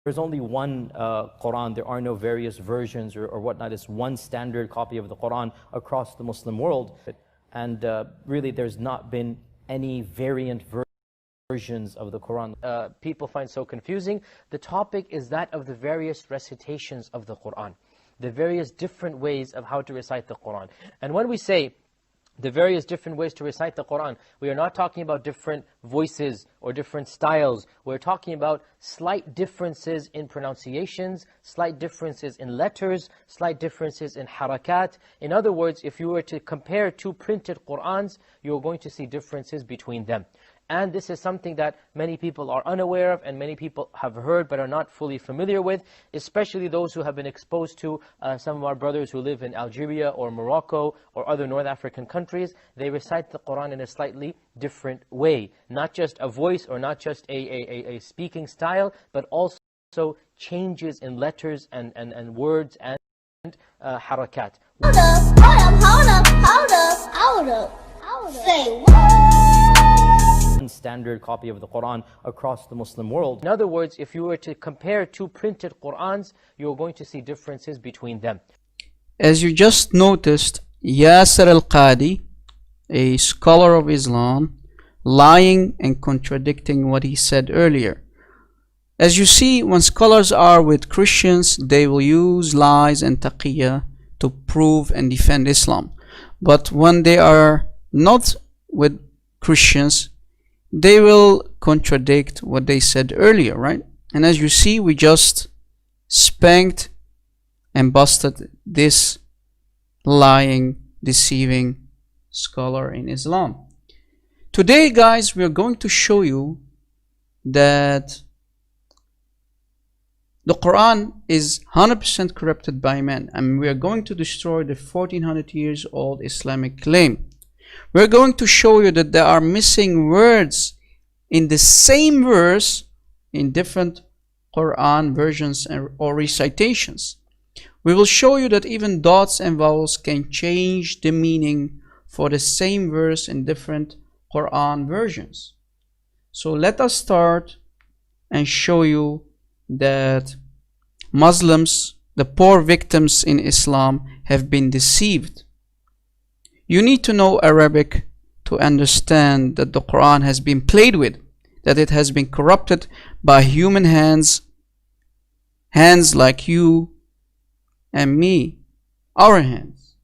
There's only one Quran. There are no various versions or whatnot. It's one standard copy of the Quran across the Muslim world. And really, there's not been any variant versions of the Quran. People find so confusing. The topic is that of the various recitations of the Quran, the various different ways of how to recite the Quran. And when we say the various different ways to recite the Quran, we are not talking about different voices or different styles. We're talking about slight differences in pronunciations, slight differences in letters, slight differences in harakat. In other words, if you were to compare two printed Qurans, you're going to see differences between them. And this is something that many people are unaware of and many people have heard but are not fully familiar with, especially those who have been exposed to some of our brothers who live in Algeria or Morocco or other North African countries. They recite the Quran in a slightly different way. Not just a voice or not just a speaking style, but also changes in letters and words and harakat. Hold up. Say what? Standard copy of the Quran across the Muslim world. In other words, if you were to compare two printed Qurans, you're going to see differences between them. As you just noticed, Yasser al-Qadi, a scholar of Islam, lying and contradicting what he said earlier. As you see, when scholars are with Christians, they will use lies and taqiyya to prove and defend Islam. But when they are not with Christians, they will contradict what they said earlier, right? And as you see, we just spanked and busted this lying, deceiving scholar in Islam. Today, guys, we are going to show you that the Quran is 100% corrupted by man, and we are going to destroy the 1400 years old Islamic claim. We're going to show you that there are missing words in the same verse in different Quran versions or recitations. We will show you that even dots and vowels can change the meaning for the same verse in different Quran versions. So let us start and show you that Muslims, the poor victims in Islam, have been deceived. You need to know Arabic to understand that the Quran has been played with, that it has been corrupted by human hands, hands like you and me, our hands.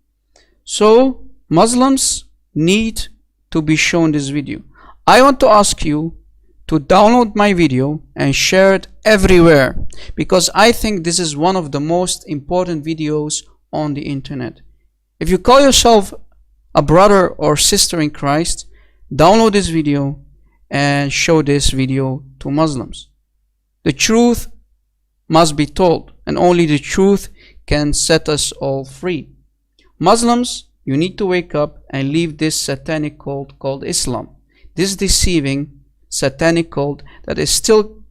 So Muslims need to be shown this video. I want to ask you to download my video and share it everywhere, because I think this is one of the most important videos on the internet. If you call yourself a brother or sister in Christ, download this video and show this video to Muslims. The truth must be told, and only the truth can set us all free. Muslims, you need to wake up and leave this satanic cult called Islam, this deceiving satanic cult that is still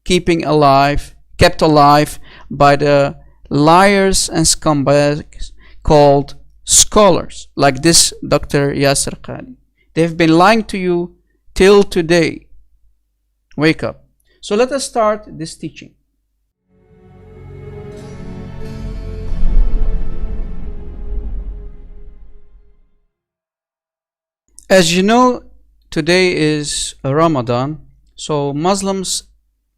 kept alive by the liars and scumbags called scholars, like this Dr. Yasser Qadi. They've been lying to you till today. Wake up. So let us start this teaching. As you know, today is Ramadan, so Muslims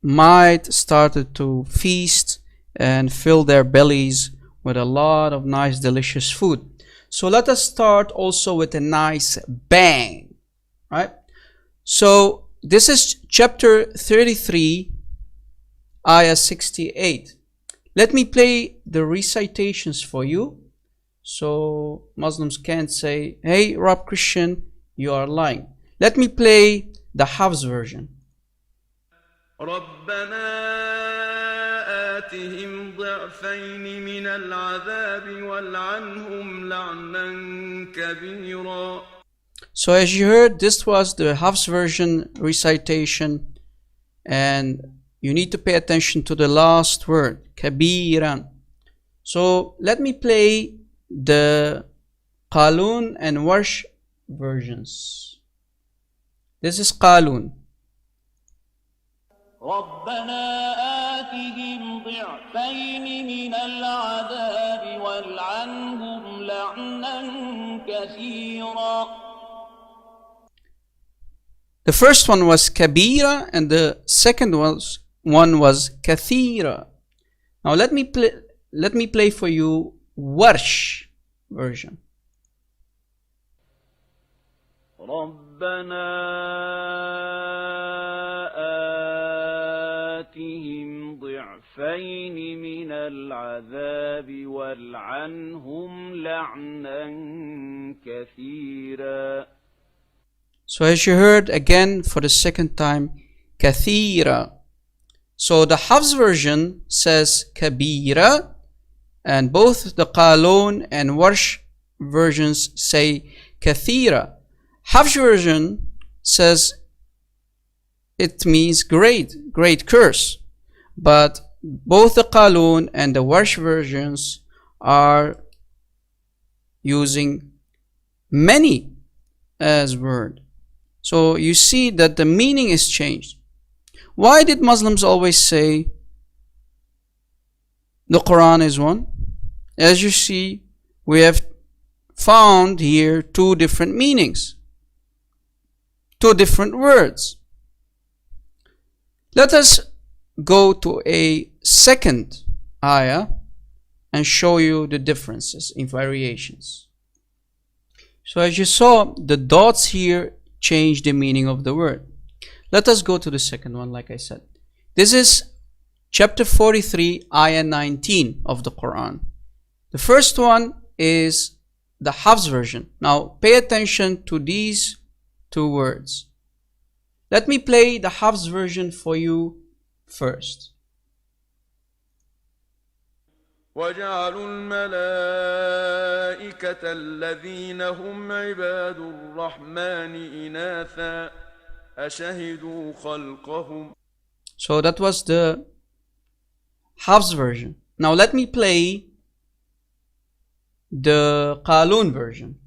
might start to feast and fill their bellies with a lot of nice delicious food. So let us start also with a nice bang, right? So this is chapter 33, ayah 68. Let me play the recitations for you, so Muslims can't say, hey Rob Christian, you are lying. Let me play the Hafs version. آتهم ضعفين من العذاب والعنهم لعنا كبيرا. So as you heard, this was the Hafs version recitation, and you need to pay attention to the last word, kabiran. So let me play the Qaloon and Warsh versions. This is Qaloon. ربنا آتهم ضعفين من العذاب والعنهم لعنا كثيرا. The first one was kabira and the second one was kathira. Now let me play for you Warsh version. ربنا آتهم ضعفين من العذاب والعنهم لعنا كثيرا. So as you heard again for the second time, kathira. So the Hafs version says kabira, and both the Qaloon and Warsh versions say kathira. Hafs version says it means great curse, but both the Qaloon and the Warsh versions are using many as word. So you see that the meaning is changed. Why did Muslims always say the Quran is one? As you see, we have found here two different meanings, two different words. Let us go to a second ayah and show you the differences in variations. So as you saw, the dots here change the meaning of the word. Let us go to the second one, like I said. This is chapter 43, ayah 19 of the Quran. The first one is the Hafs version. Now pay attention to these two words. Let me play the Hafs version for you first. وجعلوا الملائكة الذين هم عباد الرحمن إناثا أشهدوا خلقهم. So that was the Hafs version. Now let me play the Qaloon version.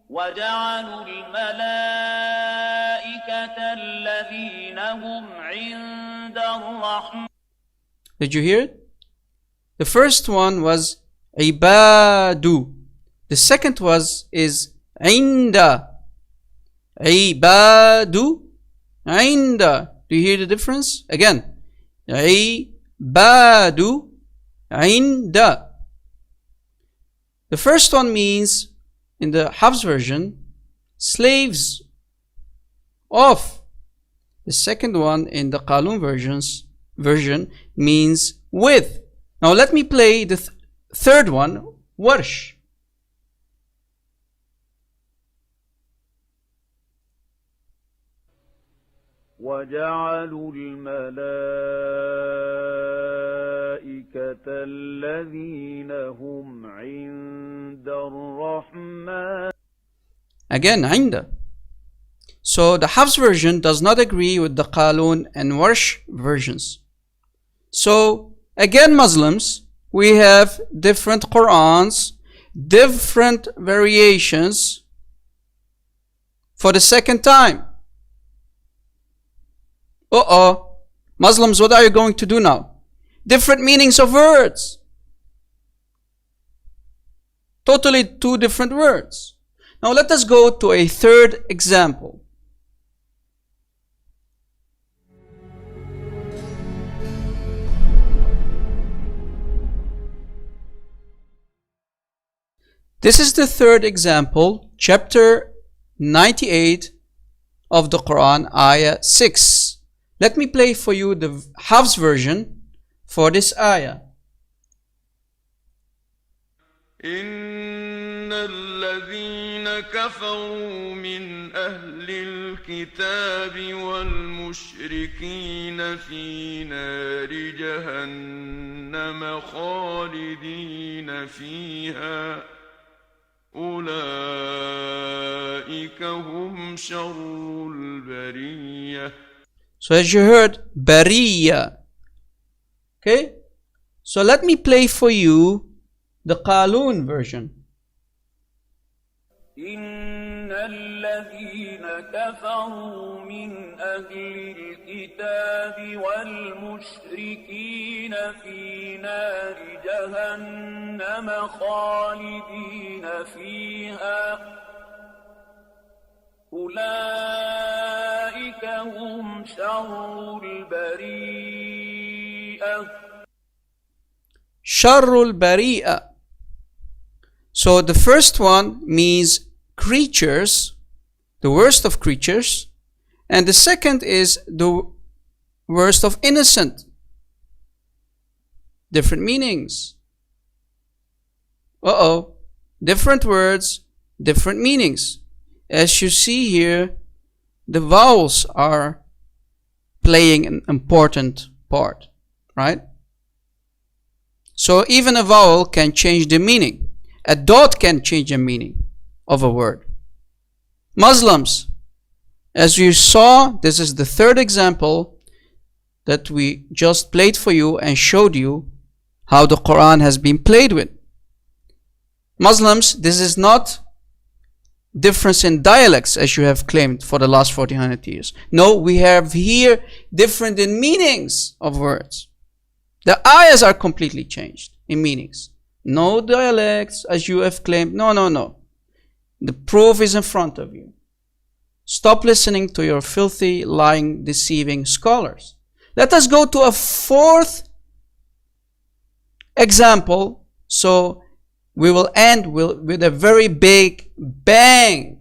وجعلوا الملائكة الذين هم عند الرحمن. Did you hear it? The first one was ibadu. The second is inda. Ibadu, inda. Do you hear the difference? Again, ibadu, inda. The first one means, in the Hafs version, slaves of. The second one in the Qaloon version means with. Now let me play the third one, Warsh. وجعلوا الملائكة الذين هم عند الرحمن. Again, عند. So the Hafs version does not agree with the Qaloon and Warsh versions. So again, Muslims, we have different Qurans, different variations for the second time. Muslims, what are you going to do now? Different meanings of words. Totally two different words. Now let us go to a third example. This is the third example, chapter 98 of the Quran, ayah 6. Let me play for you the Hafs version for this ayah. إن الذين كفروا من أهل الكتاب والمشركين في نار جهنم خالدين فيها أولئك هم شر البرية. So as you heard, Bariya. Okay? So let me play for you the Qaloon version. إن الذين كفروا من أهل الكتاب والمشركين في نار جهنم خالدين فيها أولئك هم شر البريئة. شر البريئة. So the first one means creatures, the worst of creatures, and the second is the worst of innocent. Different meanings. Different words, different meanings. As you see here, the vowels are playing an important part, right? So even a vowel can change the meaning. A dot can change the meaning of a word. Muslims, as you saw, this is the third example that we just played for you and showed you how the Quran has been played with. Muslims, this is not difference in dialects as you have claimed for the last 1400 years. No, we have here different in meanings of words. The ayahs are completely changed in meanings. No dialects as you have claimed. No. The proof is in front of you. Stop listening to your filthy, lying, deceiving scholars. Let us go to a fourth example. So we will end with a very big bang.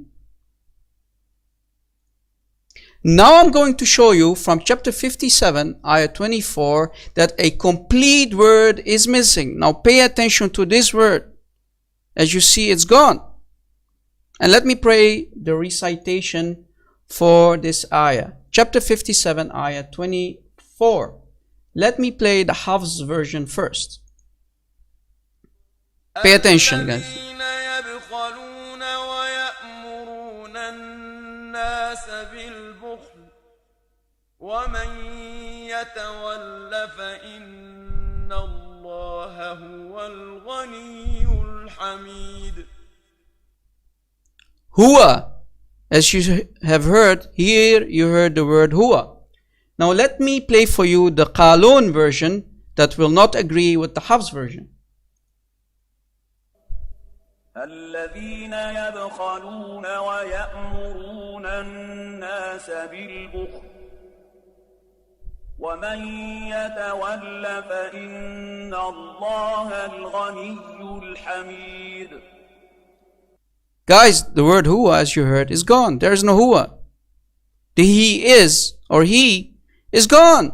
Now I'm going to show you from chapter 57, ayah 24, that a complete word is missing. Now pay attention to this word. As you see, it's gone. And let me pray the recitation for this ayah. Chapter 57, ayah 24. Let me play the Hafs version first. Pay attention, guys. ومن يتول فإن الله هو الغني الحميد. Huwa, as you have heard, here you heard the word huwa. Now let me play for you the Qaloon version that will not agree with the Hafs version. الذين يبخلون ويأمرون الناس بالبخل ومن يتول فإن الله الغني الحميد. Guys, the word huwa, as you heard, is gone. There is no huwa. The he is or he is gone.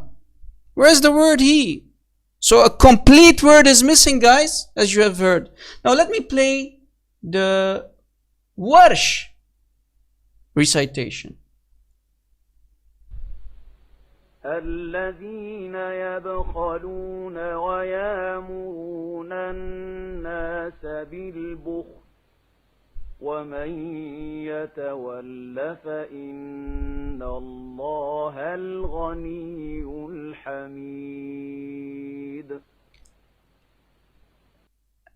Where is the word he? So a complete word is missing, guys, as you have heard. Now let me play the Warsh recitation. الذين يبخلون ويأمرون الناس بالبخل ومن يتول فإن الله الغني الحميد.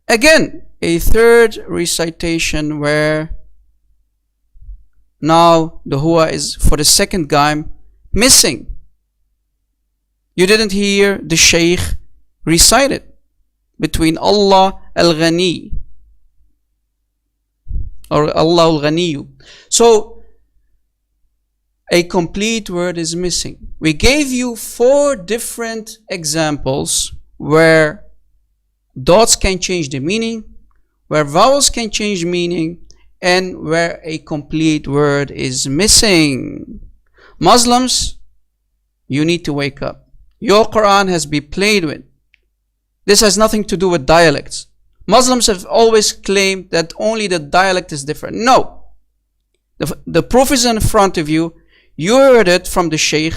Again, a third recitation where now the huwa is for the second time missing. You didn't hear the Shaykh recite it between Allah al-Ghani or Allah al-Ghaniyu. So a complete word is missing. We gave you 4 different examples where dots can change the meaning, where vowels can change meaning, and where a complete word is missing. Muslims, you need to wake up. Your Quran has been played with. This has nothing to do with dialects. Muslims have always claimed that only the dialect is different. No. The proof is in front of you. You heard it from the Shaykh.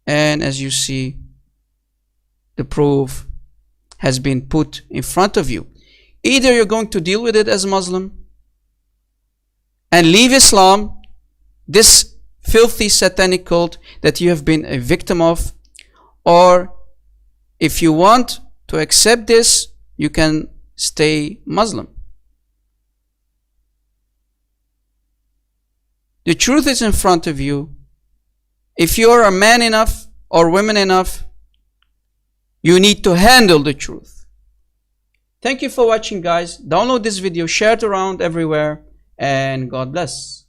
And as you see, the proof has been put in front of you. Either you're going to deal with it as a Muslim and leave Islam, this filthy satanic cult that you have been a victim of, or if you want to accept this, you can stay Muslim. The truth is in front of you. If you are a man enough or women enough, you need to handle the truth. Thank you for watching, guys. Download this video, share it around everywhere, and God bless.